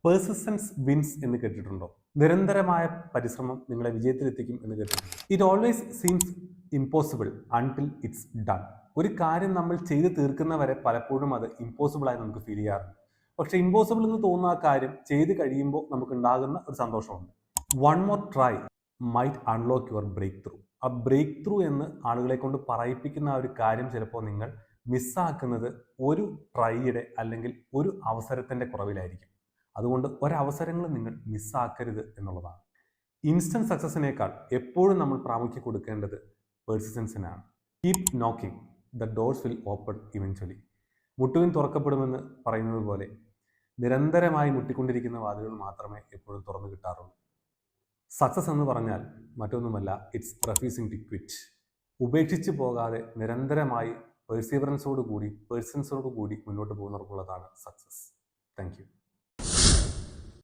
Persistence wins എന്ന് കേട്ടിട്ടുണ്ടോ? നിരന്തരമായ പരിശ്രമം നിങ്ങളെ വിജയത്തിലെത്തിക്കും എന്ന് കേട്ടിട്ടുണ്ടോ? It always seems impossible until it's done. ഒരു കാര്യം നമ്മൾ ചെയ്ത് തീർക്കുന്നവരെ പലപ്പോഴും അത് ഇമ്പോസിബിൾ ആയി നമുക്ക് ഫീൽ ചെയ്യാറുണ്ട്. പക്ഷെ ഇമ്പോസിബിൾ എന്ന് തോന്നുന്ന ആ കാര്യം ചെയ്ത് കഴിയുമ്പോൾ നമുക്ക് ഉണ്ടാകുന്ന ഒരു സന്തോഷമുണ്ട്. One more try might unlock your breakthrough. ആ ബ്രേക്ക് ത്രൂ എന്ന് ആളുകളെ കൊണ്ട് പറയിപ്പിക്കുന്ന ആ ഒരു കാര്യം ചിലപ്പോൾ നിങ്ങൾ മിസ്സാക്കുന്നത് ഒരു ട്രൈയുടെ അല്ലെങ്കിൽ ഒരു അവസരത്തിൻ്റെ കുറവിലായിരിക്കും. അതുകൊണ്ട് ഒരവസരങ്ങളും നിങ്ങൾ മിസ്സാക്കരുത് എന്നുള്ളതാണ്. ഇൻസ്റ്റന്റ് സക്സസിനേക്കാൾ എപ്പോഴും നമ്മൾ പ്രാമുഖ്യം കൊടുക്കേണ്ടത് പെർസിസ്റ്റൻസിനാണ്. Keep knocking, the doors will open eventually. മുട്ടുവിൻ തുറക്കപ്പെടുമെന്ന് പറയുന്നത് പോലെ നിരന്തരമായി മുട്ടിക്കൊണ്ടിരിക്കുന്ന വാതിലുകൾ മാത്രമേ എപ്പോഴും തുറന്നു കിട്ടാറുള്ളൂ. സക്സസ് എന്ന് പറഞ്ഞാൽ മറ്റൊന്നുമല്ല, ഇറ്റ്സ് റെഫ്യൂസിങ് ടു ക്വിറ്റ്. ഉപേക്ഷിച്ച് പോകാതെ നിരന്തരമായി പേഴ്സീവറൻസോട് കൂടി മുന്നോട്ട് പോകുന്നവർക്കുള്ളതാണ് സക്സസ്. Thank you.